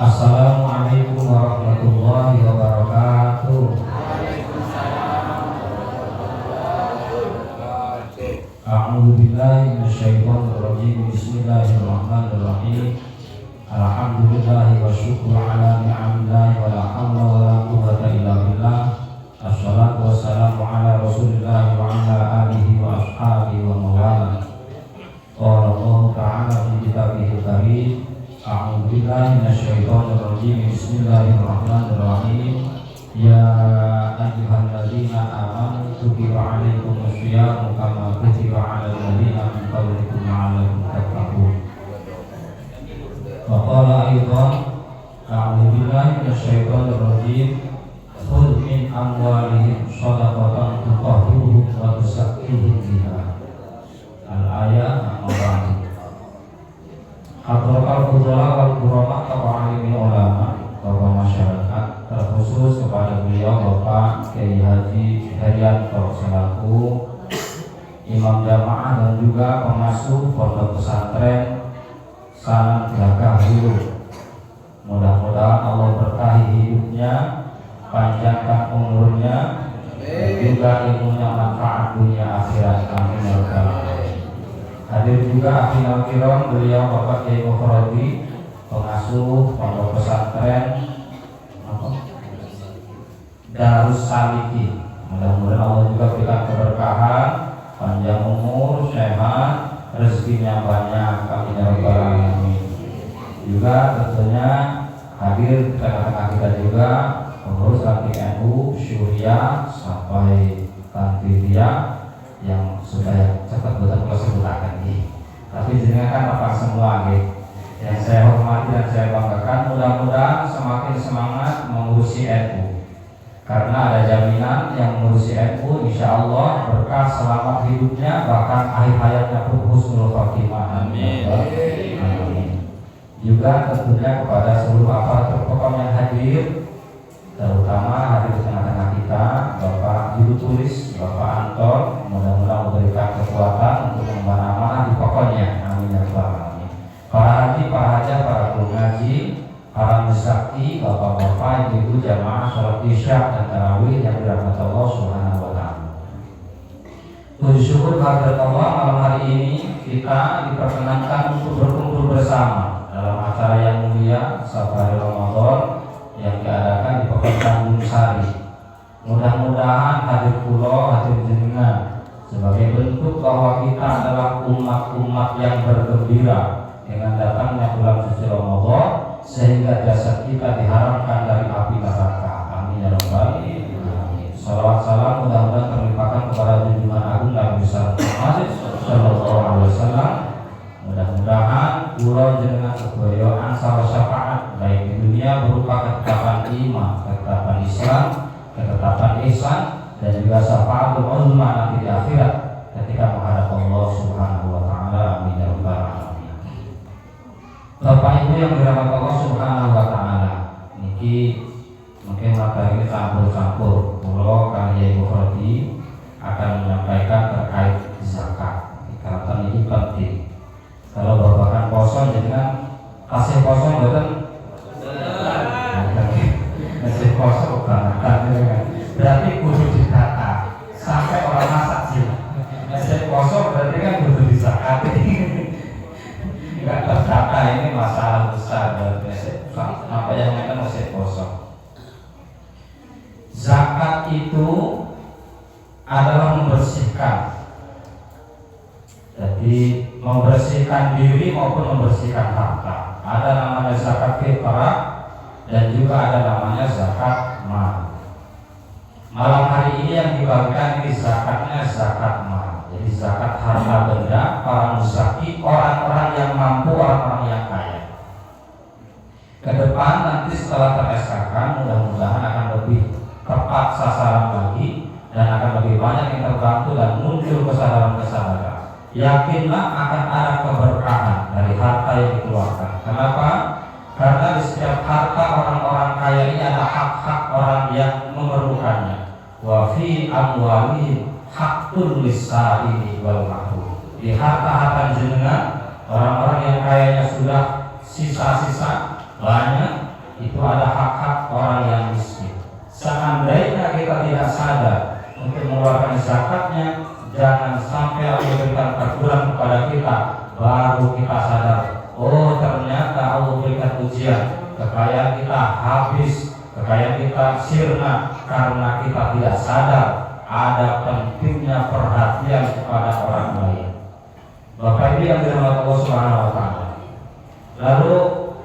Assalamualaikum warahmatullahi wabarakatuh. A'udzu billahi minasyaitonir rajim. Bismillahirrahmanirrahim. Alhamdulillahi wa syukru ala ni'amillahi wa la haula wa la quwwata illa billah. Assalatu wassalamu ala Rasulillah wa ala alihi wa ashabihi wa mawala. Qala Allah ta'ala fi kitabihil karim. A'udzu billahi minasyaitonir rajim. Bismillahirrahmanirrahim. Ya ayyuhalladzina amanu kutiba 'alaikumus syiyamu kama kutiba 'alal ladzina min qablikum la'allakum tattaqun. Wa qala aidan a'udzu billahi minasyaitonir rajim. Khudh min amwalihim shadaqatan tutahhiruhum wa tuzakkihim biha. Al-ayat al-Qur'an. Hadrakal fudhala wal kurama ta'alimil ulama, tokoh masyarakat, terkhusus kepada beliau Bapak Kiai Haji Herianto selaku imam jamaah dan juga pengasuh pondok pesantren Salam Gagah Hulu. Mudah-mudahan Allah berkahi hidupnya, panjangkan umurnya, dan juga ilmunya manfaat dunia akhirat. Amin ya rabbal alamin. Hadir juga akhirul kiram beliau Bapak Kiai Mufradi, pengasuh pondok pesantren Darus Salikin. Mudah-mudahan Allah juga berikan keberkahan, panjang umur, sehat, rezekinya banyak. Amin ya rabbal alamin. Juga tentunya hadir di tengah-tengah kita juga pengurus Ranting NU Syuriah sampai Tantidia yang sudah cepat betul sebutakan ini. Tapi jenengan kan bapak semua gitu. Yang saya hormati dan saya banggakan, mudah-mudahan semakin semangat mengurusi NU. Karena ada jaminan yang mengurusi NU, insya Allah berkah selamat hidupnya, bahkan akhir hayatnya pun husnul khotimah. Amin. Amin. Juga tentunya kepada seluruh aparatur pokok yang hadir, terutama hadir di tengah-tengah kita, Bapak Juru Tulis, Bapak Anton, mudah-mudahan memberikan kekuatan untuk mengemban amanah di pokoknya. Amin ya rabbal alamin. Para haji, para hajah, para guru ngaji, para muzaki, bapak-bapak, ibu-ibu jamaah sholat isya dan tarawih yang dirahmati Allah Subhanahu wa taala. Puji syukur kehadirat Allah, malam hari ini kita diperkenankan untuk berkumpul bersama dalam acara yang mulia Safari Ramadan yang diadakan di Pekon Tanjung Sari. Mudah-mudahan hadir pulau, hadir jenengan sebagai bentuk bahwa kita adalah umat-umat yang bergembira dengan datangnya bulan suci Ramadan, sehingga jasad kita diharamkan dari api neraka. Amin ya rabbal alamin. Salawat salam mudah-mudahan terlimpahkan kepada junjungan agung Nabi besar Muhammad sallallahu alaihi wasallam. Mudah-mudahan pulau jenengan kegoyoan salah syafaat baik di dunia berupa ketetapan iman, ketetapan Islam, ketetapan ihsan, dan juga syafaatul uzma nanti di akhirat ketika menghadap Allah Subhanahu wa taala. Amin ya rabbal alamin. Bapak Ibu yang dirahmati Allah Subhanahu wa taala, niki mungkin materi ini campur-campur. Pulau Kiai Mufradi akan menyampaikan terkait zakat. Karena ini penting. Kalau babakan poso dengan kasih poso betul, kasih poso banget. Berarti kudu ditata sampai orang masak sih. Kasih poso berarti kan kudu disakati. Enggak terdata, ini masalah besar. Berarti apa yang mereka kasih poso. Zakat itu adalah membersihkan. Jadi membersihkan diri maupun membersihkan harta. Ada namanya zakat fitrah dan juga ada namanya zakat mal. Malam hari ini yang dibagikan ini zakatnya zakat mal. Jadi zakat harta benda, para muzaki, orang-orang yang mampu, orang-orang yang kaya. Ke depan nanti setelah tereskakan, mudah-mudahan akan lebih tepat sasaran lagi dan akan lebih banyak yang terbantu dan muncul kesadaran-kesadaran. Yakinlah akan ada keberkahan dari harta yang dikeluarkan. Kenapa? Karena di setiap harta orang-orang kaya ini ada hak-hak orang yang memerlukannya. Wa fi amwalihim haqqul lis-sa'ili wal mahrum. Di harta-harta jenengan, orang-orang yang kayanya sudah sisa-sisa banyak, kita, baru kita sadar, oh ternyata Allah berikan ujian, kekayaan kita habis, kekayaan kita sirna karena kita tidak sadar ada pentingnya perhatian kepada orang lain. Bapak Ibu yang dirahmati Allah Subhanahu wa taala. Lalu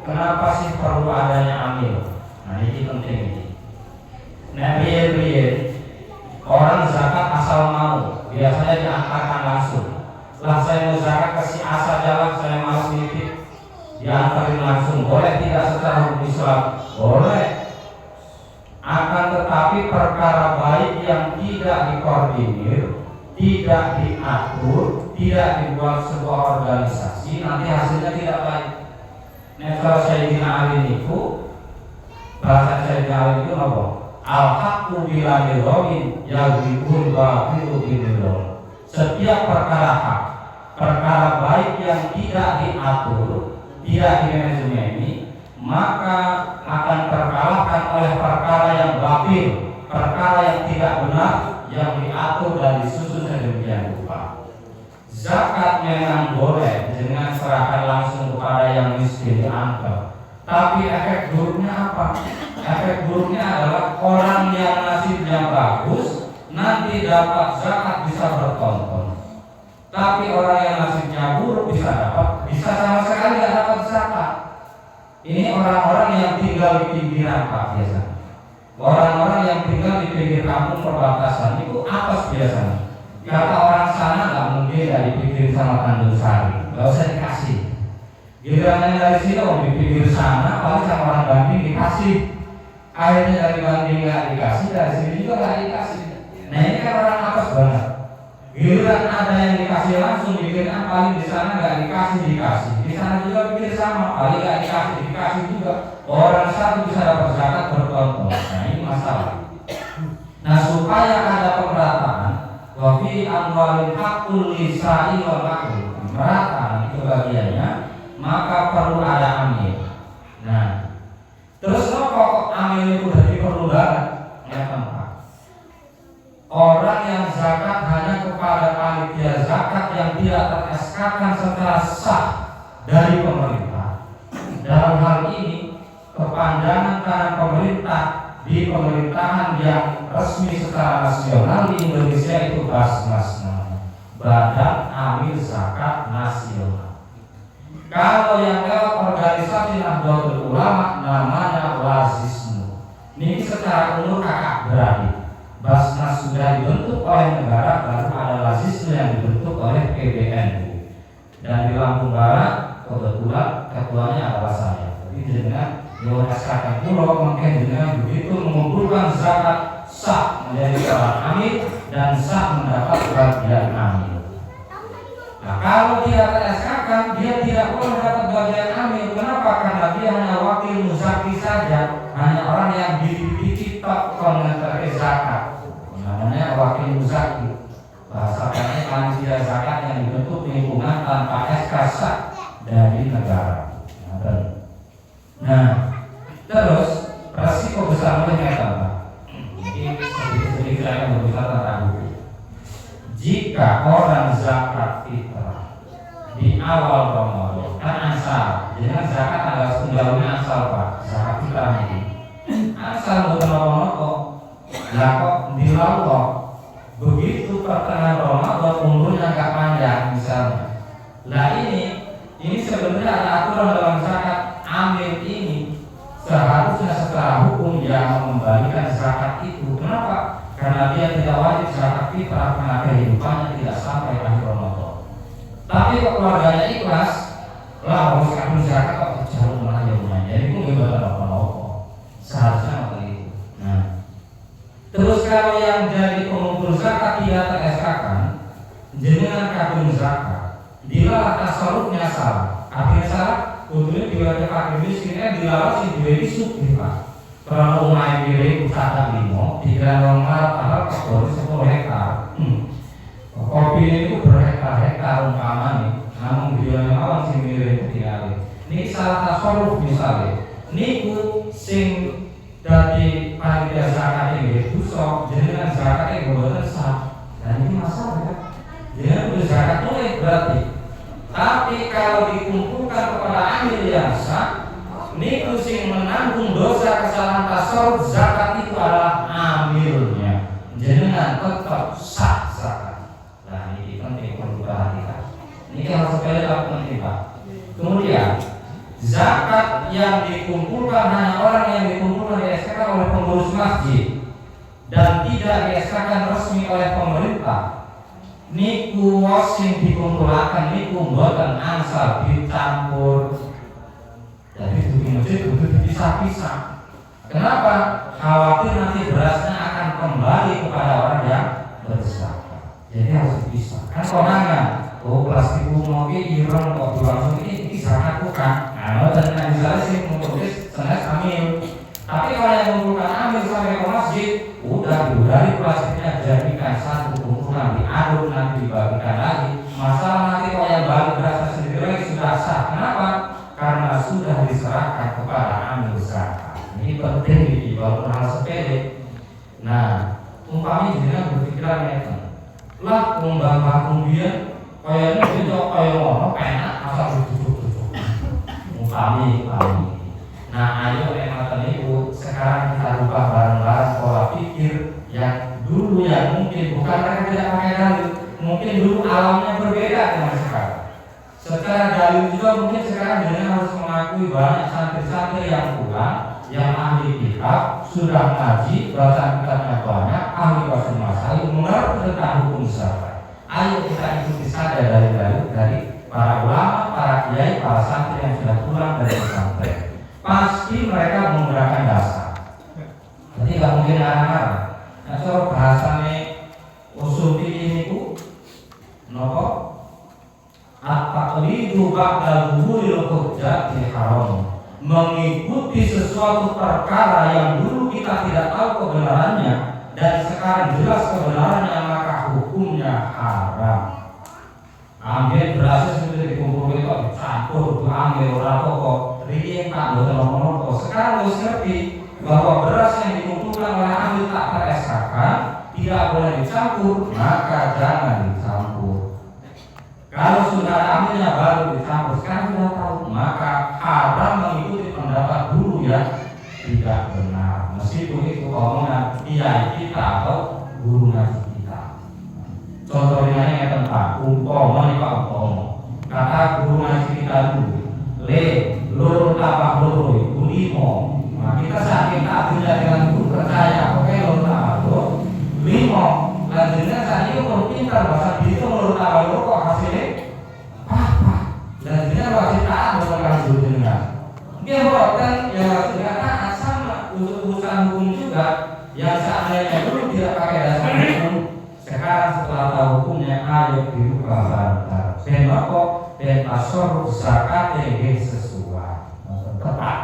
kenapa sih perlu adanya amil? Nah ini penting ini. Nah orang zakat asal mau, biasanya diantarkan langsung. Lah saya mau zakat kasih asal jalan, saya malas nitip, diantarin langsung. Boleh tidak secara hukum Islam? Boleh. Akan tetapi perkara baik yang tidak dikoordinir, tidak diatur, tidak dibuat sebuah organisasi, nanti hasilnya tidak baik. Nah kalau Sayyidina Ali niku, bahasa Sayyidina Ali itu apa? Al-haqqu bila nidhamin yaghibul batilu binidham. Setiap perkara hak, perkara baik yang tidak diatur, tidak dimanajemen, maka akan terkalahkan oleh perkara yang batil, perkara yang tidak benar, yang diatur dan disusun sedemikian rupa. Zakat memang boleh dengan serahkan langsung kepada yang miskin diantar, tapi efek buruknya apa? Efek buruknya adalah orang yang nasibnya bagus nanti dapat zakat bisa bertonton, tapi orang yang nasibnya buruk bisa sama sekali tidak dapat zakat. Ini orang-orang yang tinggal di pinggiran Pak biasanya. Orang-orang yang tinggal di pinggir kampung perbatasan itu atas biasanya. Kata orang sana nggak mungkin nggak dipikirin sama Tanjung Sari, nggak usah dikasih. Giliran yang dari sini di pinggir sana, paling sama orang Bandung dikasih. Akhirnya dari Bandung nggak dikasih, dari sini juga nggak dikasih. Nah ini kan orang atas banget. Giliran ada yang dikasih langsung, bikinnya paling di sana nggak dikasih, di sana juga bikin sama, paling nggak dikasih juga. Orang satu bisa dapat zakat bertonton. Nah ini masalah. Nah supaya ada pemerataan, wa fi amwalil haqqul lisa'i wal ma'ruf, merata itu bagiannya, maka perlu ada amil. Nah, terus kok amil itu udah perlu banget? Ya tempat. Orang yang zakat hanya kepada panitia zakat yang tidak ter-SK-kan secara sah dari pemerintah. Dalam hal ini, kepanjangan tangan pemerintah di pemerintahan yang resmi secara nasional di Indonesia itu Basnas, Badan Amil Zakat Nasional. Kalau yang lewat organisasi Nahdlatul Ulama namanya Lazismu. Ini secara umum kakak beradik. Basnas sudah dibentuk oleh negara, baru ada Lazismu yang dibentuk oleh PBNU. Dan di Lampung Barat kebetulan ketuanya adalah saya. Jadi dengan Dewan SKK Pulau mungkin dengan begitu mengumpulkan zakat sah menjadi seorang amil dan sah mendapat bagian amil. Nah kalau dia ter-SK-kan, dia tidak boleh mendapat bagian amil. Kenapa? Karena dia hanya wakil muzaki saja, hanya orang yang dididik tok mengenai zakat. Namanya wakil muzaki. Bahasanya panitia zakat yang dibentuk lingkungan tanpa SK sah dari negara. Nah, terus resiko besar mereka apa? Ini sedikit saya berbicara tentang hukum. Jika orang zakat fitrah di awal Ramadan kan asal, dengan zakat adalah sumbernya asal Pak, zakat fitrah ini asal bukan nopo-nopo. Lah kok dilawak begitu pertengahan Ramadan umurnya agak panjang misalnya. Lah ini sebenarnya ada aturan dalam zakat. Amil ini seharusnya secara hukum yang mengembalikan zakat itu. Kenapa? Karena dia tidak wajib zakat fitrah karena kehidupannya tidak sampai akhir Ramadan. Tapi kalau keluarganya ikhlas, lah harus kabur zakat kok jauh malah jauhnya. Jadi itu ibadah apa-apa. Seharusnya seperti itu. Nah, terus kalau yang jadi pengumpul zakat tidak ter-SK-kan, jenengan kabur zakat, dilarang tasarrufnya salah. Artinya salah. Kudunya diwajib fakir miskinnya dilarang si dua sugih Pak. Kalau umai miring usaha limo, dikira normal tanggal kategori 10 hektar. Kopi ini berhektar-hektar umpama nih, namun dia memang si miring tinggal. Ini salah tasarruf misalnya. Niku sing dari panitia zakat ini busok, jadi zakatnya gak sah. Dan ini masalah kan? Jadi zakat mulai berarti. Tapi kalau dikumpulkan kepada amil yang sah, niku sing menanggung dosa kesalahan tasawuf zakat itu adalah amilnya. Jenengan tetap sah zakat. Nah ini penting perlu diperhatikan. Ini harus sekali penting Pak. Kemudian zakat yang dikumpulkan hanya orang yang dikumpulkan dieskakan oleh pengurus masjid dan tidak dieskakan resmi oleh pemerintah. Niku sing dikumpulkan niku mboten angsal dicampur. Jadi di masjid kudu dipisah-pisah. Kenapa? Khawatir nanti berasnya akan kembali kepada orang yang berzakat. Jadi harus dipisah. Kan konangan, oh plastik mau ki ireng kok langsung ini zakat bukan. Nah, dan misalnya sih menulis senes amil. Tapi kalau yang mengumpulkan amil sampai ke masjid, udah dari plastiknya jadikan satu kumpulan, diaduk nanti dibagikan lagi. Masalah nanti kalau yang baru berasa sendiri lagi sudah sah. Kenapa? Karena sudah diserahkan kepada amil zakat. Ini penting di walaupun hal sepele. Nah, umpamanya jenengan berpikiran itu, lah umpama kemudian kayaknya itu kayak ngono enak asal duduk-duduk. Umpami. Nah, ayo emang itu sekarang kita rubah bareng-bareng pola pikir yang dulu yang mungkin bukan mereka tidak pakai dalil, mungkin dulu alamnya berbeda dengan sekarang. Secara dalil juga mungkin sekarang dengan harus mengakui banyak santri-santri yang pulang, yang ahli kitab, sudah ngaji, bacaan kitabnya banyak, ahli bahasa masalah, mengerti tentang hukum zakat. Ayo kita ikuti saja dari para ulama, para kiai, para santri yang sudah pulang dari pesantren. Pasti mereka menggunakan dasar. Jadi nggak mungkin arah-arah. Nah, soal bahasanya usul ini itu, nopo at-taqlidu ba'da zuhuril hujjati haram. Mengikuti sesuatu perkara yang dulu kita tidak tahu kebenarannya dan sekarang jelas kebenarannya, maka hukumnya haram. Ambil berasnya sudah dikumpulkan itu dicampur, diambil orang pokok, rieng tak boleh ngomong. Sekarang harus ngerti bahwa beras yang dikumpulkan oleh ambil tak tereskakan tidak boleh dicampur, maka jangan dicampur. Kalau sudah ambilnya baru dicampur, sekarang sudah tahu, maka haram mengikuti pendapat guru yang tidak benar. Meskipun itu omongan kiai kita atau guru ngaji kita. Contohnya yang tentang umpama nih Pak umpama. Kata guru ngaji kita dulu, loro tambah loro itu 5. Nah, kita saat kita punya dengan guru percaya, oke loro tambah loro 5. Lanjutnya saat ini kalau pintar bahasa itu loro tambah loro kok hasilnya apa? Lanjutnya wajib taat dengan guru dengan. Dia bukan ya tidak taat sama untuk urusan hukum juga. Yang seandainya dulu tidak pakai dasar hukum, sekarang setelah tahu hukumnya ayo dirubah bareng-bareng. Ben kok ben asor zakat yang sesuai tepat.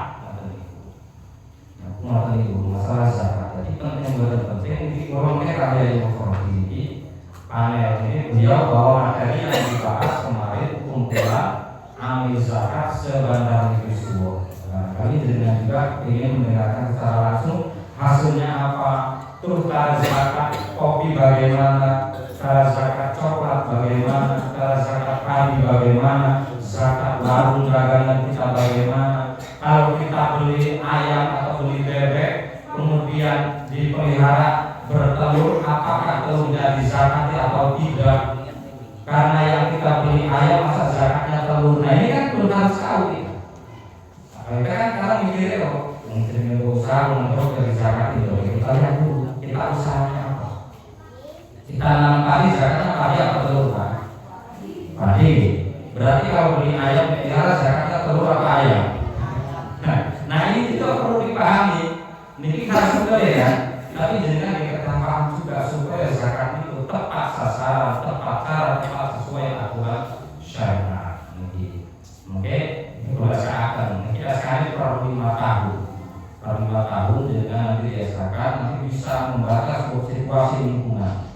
Nah, itu masalah zakat. Jadi penting di kolom merah yang ini panel ini beliau bawa materi yang dibahas kemarin kumpulan amil zakat sebandar negeri Suwo. Nah, kali dengan juga ingin mendengarkan secara langsung hasilnya apa, terus cara zakat kopi bagaimana, cara zakat coklat bagaimana, cara zakat padi bagaimana, zakat warung dagangan kita bagaimana. Kalau kita beli ayam atau beli bebek kemudian dipelihara bertelur, apakah telurnya dizakati atau tidak? Karena yang kita beli ayam masa zakatnya telur. Nah ini kan belum harus tahu kita. Kita kan sekarang mikirnya loh, mungkin usaha untuk dari zakat itu. Kita lihat dulu, kita usahanya apa? Kita nanam padi, zakatnya padi atau telur kan? Padi. Berarti kalau beli ayam pelihara zakatnya telur apa ayam? Nah ini juga perlu dipahami. Ini harus juga ya. Tapi jangan diketahui juga supaya zakat itu tepat sasaran, tepat cara, tepat sesuai aturan syariat. Oke, itu akan kita sekali per 5 tahun. Per 5 tahun dengan nanti ya zakat nanti bisa membatas situasi lingkungan.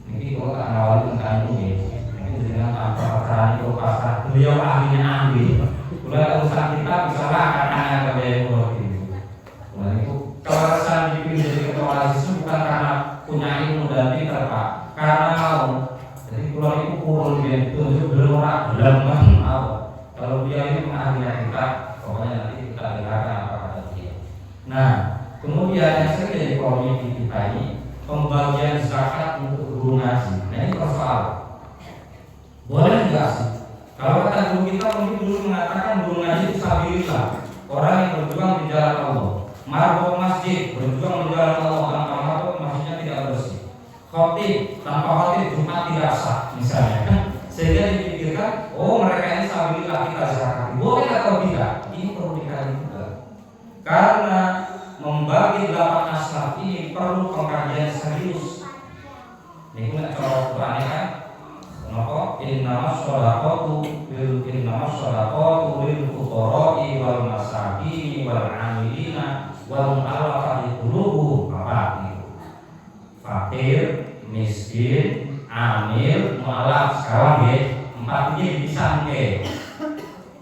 Ini kalau tak awal tentang ini dengan apa itu pasar beliau ahlinya ambil. Kalau urusan kita bisa lah karena kebiayaan itu. Kewarasan dipilih jadi ketua itu bukan karena punya ilmu dan pintar Pak, karena mau. Jadi kalau itu kurun dia itu belum orang gelem kalau dia ini mengakhiri kita, pokoknya nanti kita dengarkan apa kata dia. Nah, kemudian yang sering jadi problem di kita ini pembagian zakat untuk guru ngaji. Nah ini persoalan. Boleh enggak sih? Kalau kata guru kita mungkin dulu mengatakan guru ngaji itu sabilillah, orang yang berjuang di jalan Allah. Marbot masjid berjuang di jalan Allah tanpa marbot masjidnya tidak bersih. Khotib tanpa khotib Jumat tidak sah misalnya kan, sehingga dipikirkan oh mereka ini sabilillah kita zakat. Boleh atau tidak? Ini perlu dikaji juga. Karena membagi 8 asnaf ini perlu pengkajian serius. Ini kan cara Quran kan? Kenapa? Innamas shadaqatu lil fuqara'i wal masakin wal 'amilina wal mu'allafati qulubuhum. Apa itu? Fakir, miskin, amil, mu'allaf. Sekarang ya, 4 ini bisa nggih.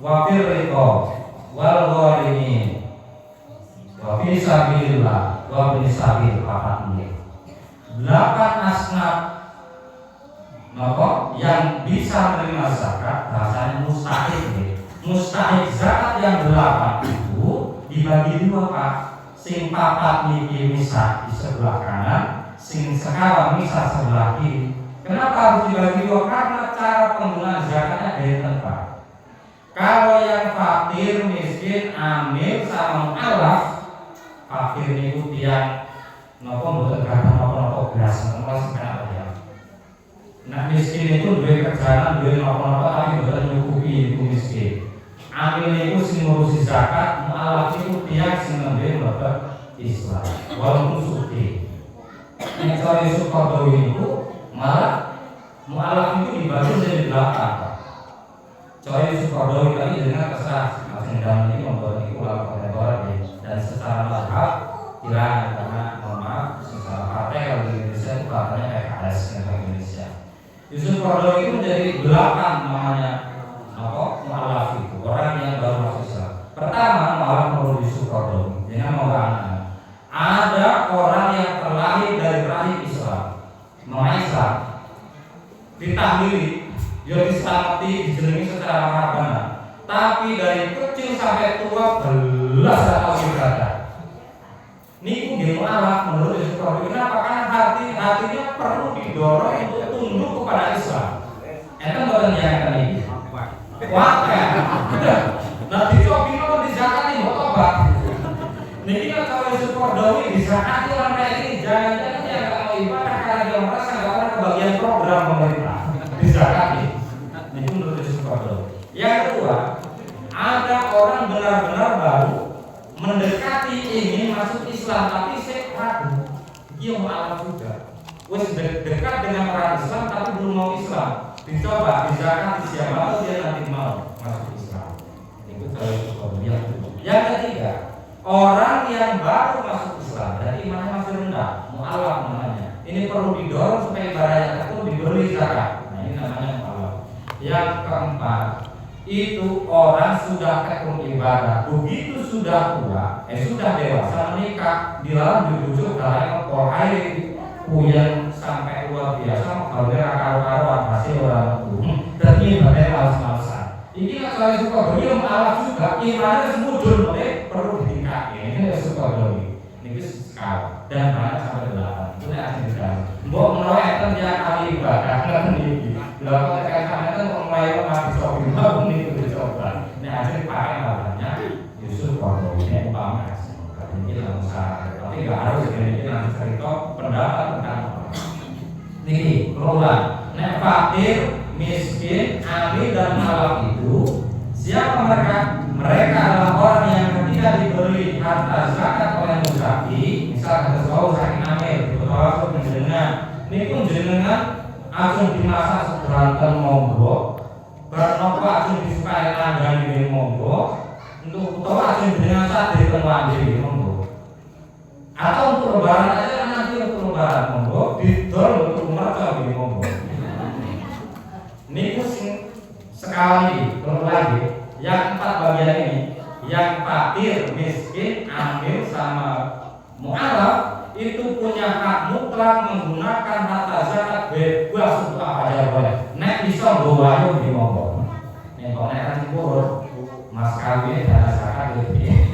Wa fir riqab wal gharimin wa fi sabilillah wa fi sabil fatatnya 8 asnaf napa yang bisa menerima zakat bahasanya mustahik. Mustahik zakat yang 8 itu dibagi 2 Pak. Sing 4 niki misah di sebelah kanan, sing sekarang misah sebelah kiri. Kenapa harus dibagi 2? Karena cara penggunaan zakatnya beda Pak. Kalau yang fakir, miskin, amil sama mu'allaf, fakir niku tiyang napa mboten gadah napa-napa beras, napa sebenarnya apa ya. Nah miskin itu duwe kerjaan, duwe napa-napa tapi mboten nyukupi iku miskin. Amil niku sing ngurusi zakat, mu'allaf niku tiyang sing nembe mlebet Islam. Walaupun suci. Nek cara Sukodowi niku malah mu'allaf itu dibagi jadi 8. Coy Sukodowi tadi dengan keserah Masing-masing ini membuat itu laporan dan secara mazhab tidak, karena mohon maaf secara partai kalau di Indonesia itu partainya PKS negara Indonesia. Yusuf Qaradawi itu menjadi 8 namanya mu'allaf itu orang yang baru masuk Islam. Pertama mu'allaf menurut Yusuf Qaradawi dengan orang ada orang yang terlahir dari rahim Islam, Islam ditahlili, dia diselamati, dijenengi secara marabana. Tapi dari kecil sampai tua belas tahun ibadah. Niku nggih mu'allaf menurut Yusuf Qaradawi. Kenapa? Karena hatinya perlu didorong untuk tunduk kepada Islam. Enten boten nyayaken iki. Wakil. Nah dicobi kok dizakati kok tobat. Niki kan kalau Yusuf Qaradawi dizakati orang kayak ini jangan-jangan dia enggak mau ibadah karena dia merasa enggak ada kebagian program pemerintah. Dizakati. Niku menurut Yusuf Qaradawi. Yang kedua, ada orang benar-benar baru mendekati ingin masuk Islam tapi saya ragu. Dia mu'allaf juga. Wes dekat dengan orang Islam tapi belum mau Islam. Dicoba dizakati siapa tahu dia nanti mau masuk Islam. Itu kalau yang ketiga, orang yang baru masuk Islam dan imannya masih rendah, mu'allaf namanya. Ini perlu didorong supaya ibadahnya itu diberi zakat. Nah ini namanya mu'allaf. Yang keempat, itu orang sudah tekun ibadah, begitu sudah tua, sudah dewasa menikah, dilarang dibujuk dalam korhai puyan sampai luar biasa, kalau dia karo-karoan hasil orang tua, dan ibadahnya males-malesan. Ini kalau suka beliau mu'allaf juga, imannya semudul, perlu ditingkatkan. Ini suka beliau, ini sekali dan banyak sampai 8. Itu yang asli. Mbok menawarkan dia kali ibadah, nggak tinggi. Lalu tekan itu mulai mati sopi mau nih dicoba. Ini hasil pakai namanya Yusuf Qaradawi ini umpama katanya langsung, tapi nggak harus ini nanti cerita pendapat tentang niki kelola. Nek fakir, miskin, amil dan mu'allaf itu siapa mereka? Mereka adalah orang yang ketika diberi harta zakat oleh muzaki, misal kata sebuah saking amil, betul menjenengan, ini pun jenengan ajeng dimasak seberanten monggo, bernopo ajeng disukai langgam ini monggo, untuk utawa ajeng dengan sate tenwanje ini monggo, atau untuk lebaran aja nanti untuk lebaran monggo, didol untuk merca ini monggo. Ini pusing sekali belum lagi. Yang 4 bagian ini, yang fakir, miskin, amil sama mu'allaf itu punya hak mutlak menggunakan harta zakat bebas untuk apa aja boleh. Nek bisa bawa di monggo. yang kau naikkan purut mas kawin dana zakat lebih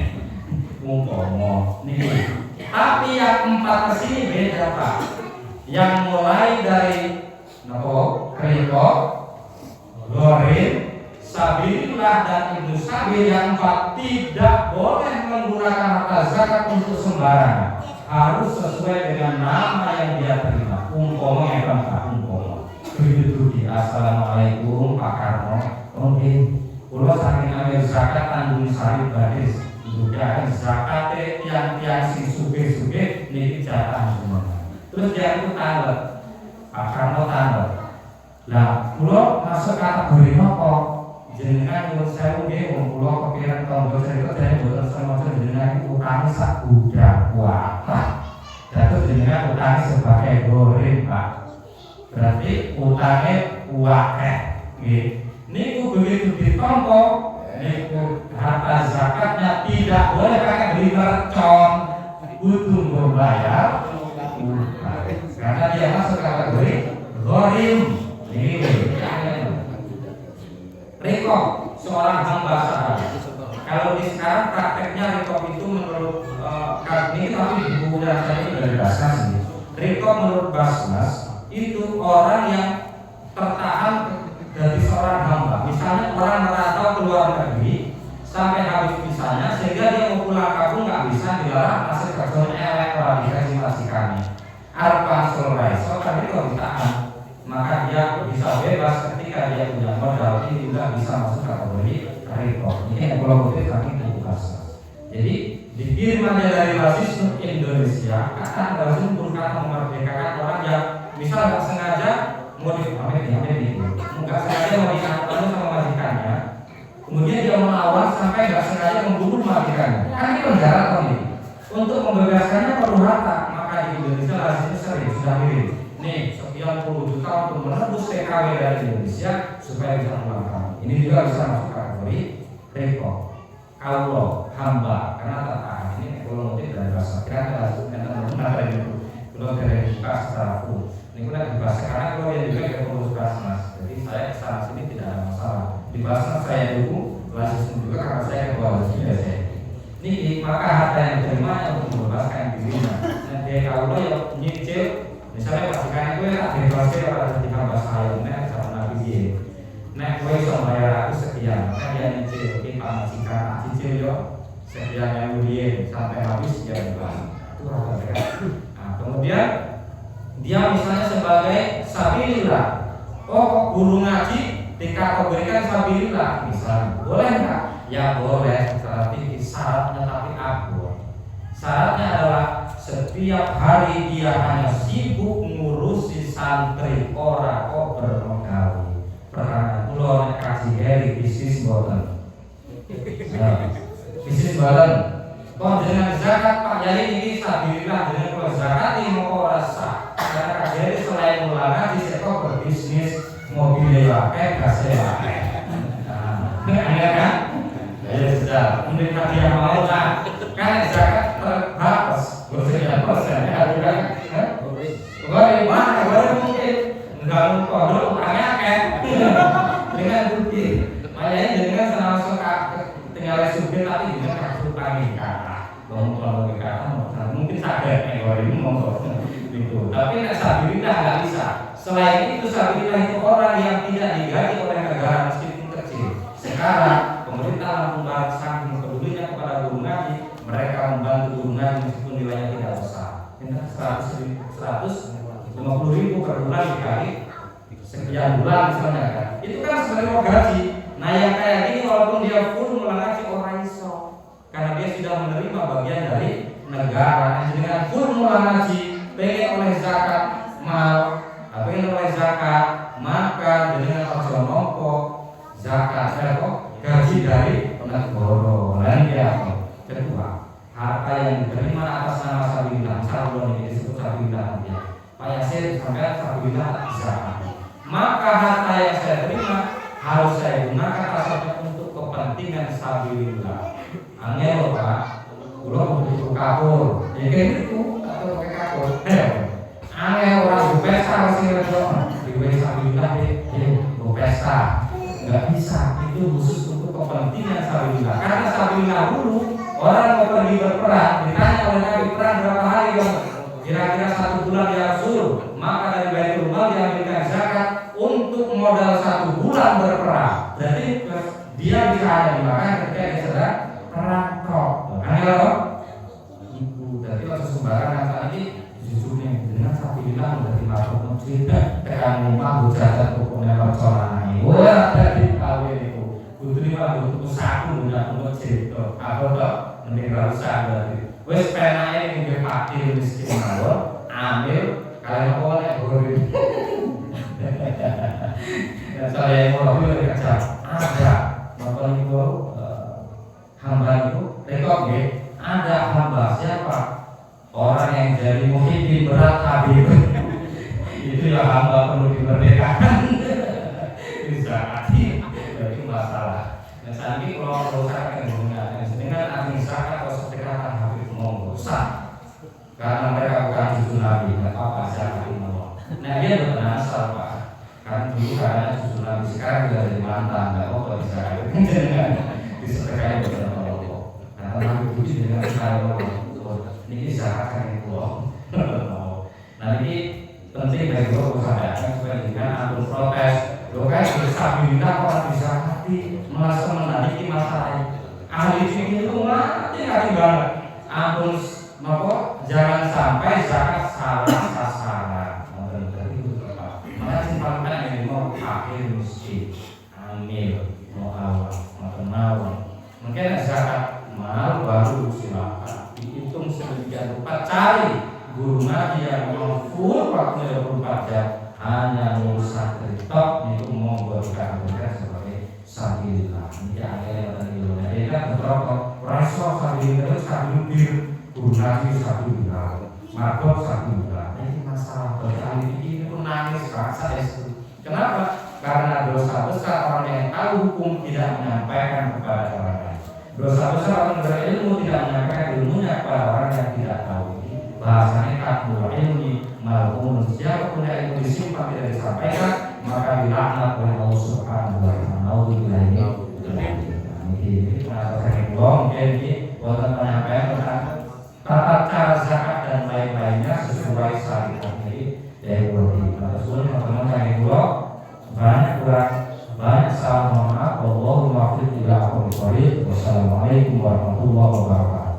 umpomo nih. Tapi yang 4 kesini beda Pak. Yang mulai dari nopo kriko, gorin, sabilillah dan ibnu sabil, yang 4 tidak boleh menggunakan harta zakat untuk sembarangan. Harus sesuai dengan nama yang dia terima. Umpomo yang keempat, umpomo. Begitu. Assalamualaikum Pak Karno. Oke. Kulo saking ambil zakat tanggung sari badis. Juga zakat yang si suge niki jatah semua. Terus dia itu tanglet. Pak Karno tanglet. Lah, kulo masuk kategori apa? Jenengan nyuwun sewu nggih wong kula kepikiran tangga cerita dene boten sama jenengan utang sak gudang kuatah. Dados jenengan utang sebagai goreng, Pak. Berarti utangnya akeh nggih. Niku begitu ditampa niku harta zakatnya tidak boleh pakai beli mercon, kudu membayar utang. Karena dia masuk kategori gorim. Rekop seorang hamba sahaya. Kalau di sekarang prakteknya rekop itu menurut ini tapi di buku dan saya itu dari Basnas ini. Rekop menurut Basnas itu orang yang tertahan dari seorang hamba. Misalnya orang merantau ke luar negeri sampai habis visanya sehingga dia mau pulang kampung nggak bisa, dilarang hasil kerjanya elek orang dikasih majikannya. Arpan Solraiso tadi kalau ditahan, maka dia bisa bebas ketika dia punya modal. Ini juga bisa masuk kategori rekop. Ini yang kalau kutip kami tugas. Jadi dikirim aja dari basis Indonesia, kata basis berusaha memerdekakan orang yang misal nggak sengaja mau nggak sengaja mau diantar sama majikannya, kemudian dia melawan sampai nggak sengaja membunuh majikannya. Kan ini penjara atau ini? Untuk membebaskannya perlu harta. Maka di Indonesia lazimnya sering sudah mirip. Nih, sekian puluh juta untuk menebus TKW dari Indonesia supaya bisa pulang. Ini juga bisa masuk kategori rekop. Kalau hamba karena tertahan ini ekonomi dari bahasa kira teman-teman itu belum dibuka secara full. Ini udah dibahas karena kalau dia juga ke pengurus Basnas. Jadi saya kesana sini tidak ada masalah. Di Basnas saya dulu, Basnas juga karena saya ketua juga saya. Ini maka harta yang diterima untuk membebaskan dirinya. Dan dia kalau yang nyicil misalnya pastikan itu ya dibebasi orang di hamba saya nek sama nabi dia nek gue bisa bayar aku sekian, maka dia nyicil kita pastikan cicil yo sekian yang dia sampai habis dia bebas. Itu harta mereka. Nah, kemudian dia misalnya sebagai sabilillah, oh guru ngaji dikategorikan sabilillah misalnya, boleh nggak? Ya boleh, tapi syaratnya tapi apa? Syaratnya adalah setiap hari dia hanya sibuk ngurusi santri ora kok bermodal. Perkara kula nek kaji heri bisnis boten. Bisnis boten. Kok dengan zakat Pak Yai ini sabilillah dengan kula zakat ini mau ora sah. Karena kaji heri selain mulana di sektor berbisnis mobil wae, gas wae. Nah, kan? Ya sudah, mungkin dia mau lah. Kan zakat terbatas, bersekian persen ya juga. Boleh mana? Boleh mungkin enggak kodok utangnya kan? Dengan bukti. Makanya dengan senang suka tinggal supir tapi dengan kartu utangnya kata. Kalau kata mungkin sadar kalau ini mau itu. Tapi nek sabilillah nggak bisa. Selain itu sabilillah itu orang yang tidak digaji oleh negara meskipun kecil. Sekarang pemerintah membalaskan kepedulinya kepada guru ngaji, mereka membantu guru ngaji meskipun nilainya tidak besar. Kita 150.000 per bulan dikali sekian bulan misalnya kan. Itu kan sebenarnya mau gaji. Nah yang kayak gini walaupun dia full ngaji orang iso, karena dia sudah menerima bagian dari negara. Dengan full ngaji, pengen oleh zakat mal, pengen oleh zakat, maka dengan ojo nompo zakat gaji dari negara. Lain dia kedua, harta yang diterima atas nama sabilillah, misalnya ini disebut sabilillah ya. Pak Yasir sampai sabilillah zakat. Maka harta yang saya terima harus saya gunakan asalnya untuk kepentingan sabilillah. Angel Pak, belum butuh kapur, ya kayak gitu atau pakai kapur. Angel orang berpesta harus ingat dong, di sabilillah di berpesta. nggak bisa, itu khusus untuk kepentingan sabilillah. Karena sabilillah dulu orang mau pergi berperang, ditanya oleh Nabi perang berapa hari dong? Kira-kira 1 bulan ya Rasul. Maka dari Baitul Mal diambilkan zakat untuk modal 1 bulan berperang. Berarti dia bisa hanya dimakan ketika dia sedang perang kok. Aneh loh. Ibu, berarti waktu sembarangan tadi jujurnya dengan sabilillah berarti masuk masjid tekan rumah bujajan pokoknya percolangan. Wah, tadi tahu itu. Kudu lima butuh saku udah masjid tuh. Apa tuh? Mending ra usah berarti. Wes penake ning fakir miskin mawon, ambil kalian apa nek gori. Ya saya mau lebih kerja. Ada bapak ibu hamba itu rekod nggih. Ada hamba siapa? Orang yang jadi muhibin berat Habib. Itu ya hamba perlu dimerdekakan. Bisa hati. Itu masalah. Dan saat ini kalau saya akan menggunakan dengan ahli zakat atau sedekatan Habib mengusah karena mereka bukan cucu Nabi, nggak apa-apa zakat mau. Nah dia betul asal Pak. Kan dulu karena cucu Nabi sekarang sudah jadi mantan, nggak apa-apa di zakat. Disedekahin betul apa-apa. Karena Nabi puji dengan kalau ini zakat kan itu loh. Nah ini penting bagi kita sadar supaya jangan atur protes. Lo kan disabilitas orang bisa hati merasa menandiki masalah. Ahli fikih itu mati banget. Ampun, jangan sampai zakat salah sasaran. Makanya simpulkan ini mau akhir miskin, amil, mau awal, mau nawar. Mungkin zakat mal baru silakan dihitung sedemikian rupa. Cari guru ngaji yang full waktunya 24 jam. Hanya urusan teritok itu membuatkan mereka sebagai sabilillah. Ini akhirnya tadi mereka beberapa rasa sabilillah itu sabilillah, gunasi sabilillah, mabok sabilillah. Ini masalah bagi ahli fikih itu nangis rasa itu. Kenapa? Karena dosa besar orang yang tahu hukum tidak menyampaikan kepada orang lain. Dosa besar orang berilmu tidak menyampaikan ilmunya kepada orang yang tidak tahu. Bahasanya takmul ilmi malhun, siapa punya ilmu disimpan tidak disampaikan maka dilaknat oleh Allah Subhanahu wa taala. Nauzubillah ini menasihati dong ini buat penyampaian tentang tata cara zakat dan lain-lainnya sesuai syariat ini dari wali. Rasul teman-teman yang dulu banyak salah mohon maaf. Allahumma waffiq ila aqwamit thoriq. Wassalamualaikum warahmatullahi wabarakatuh.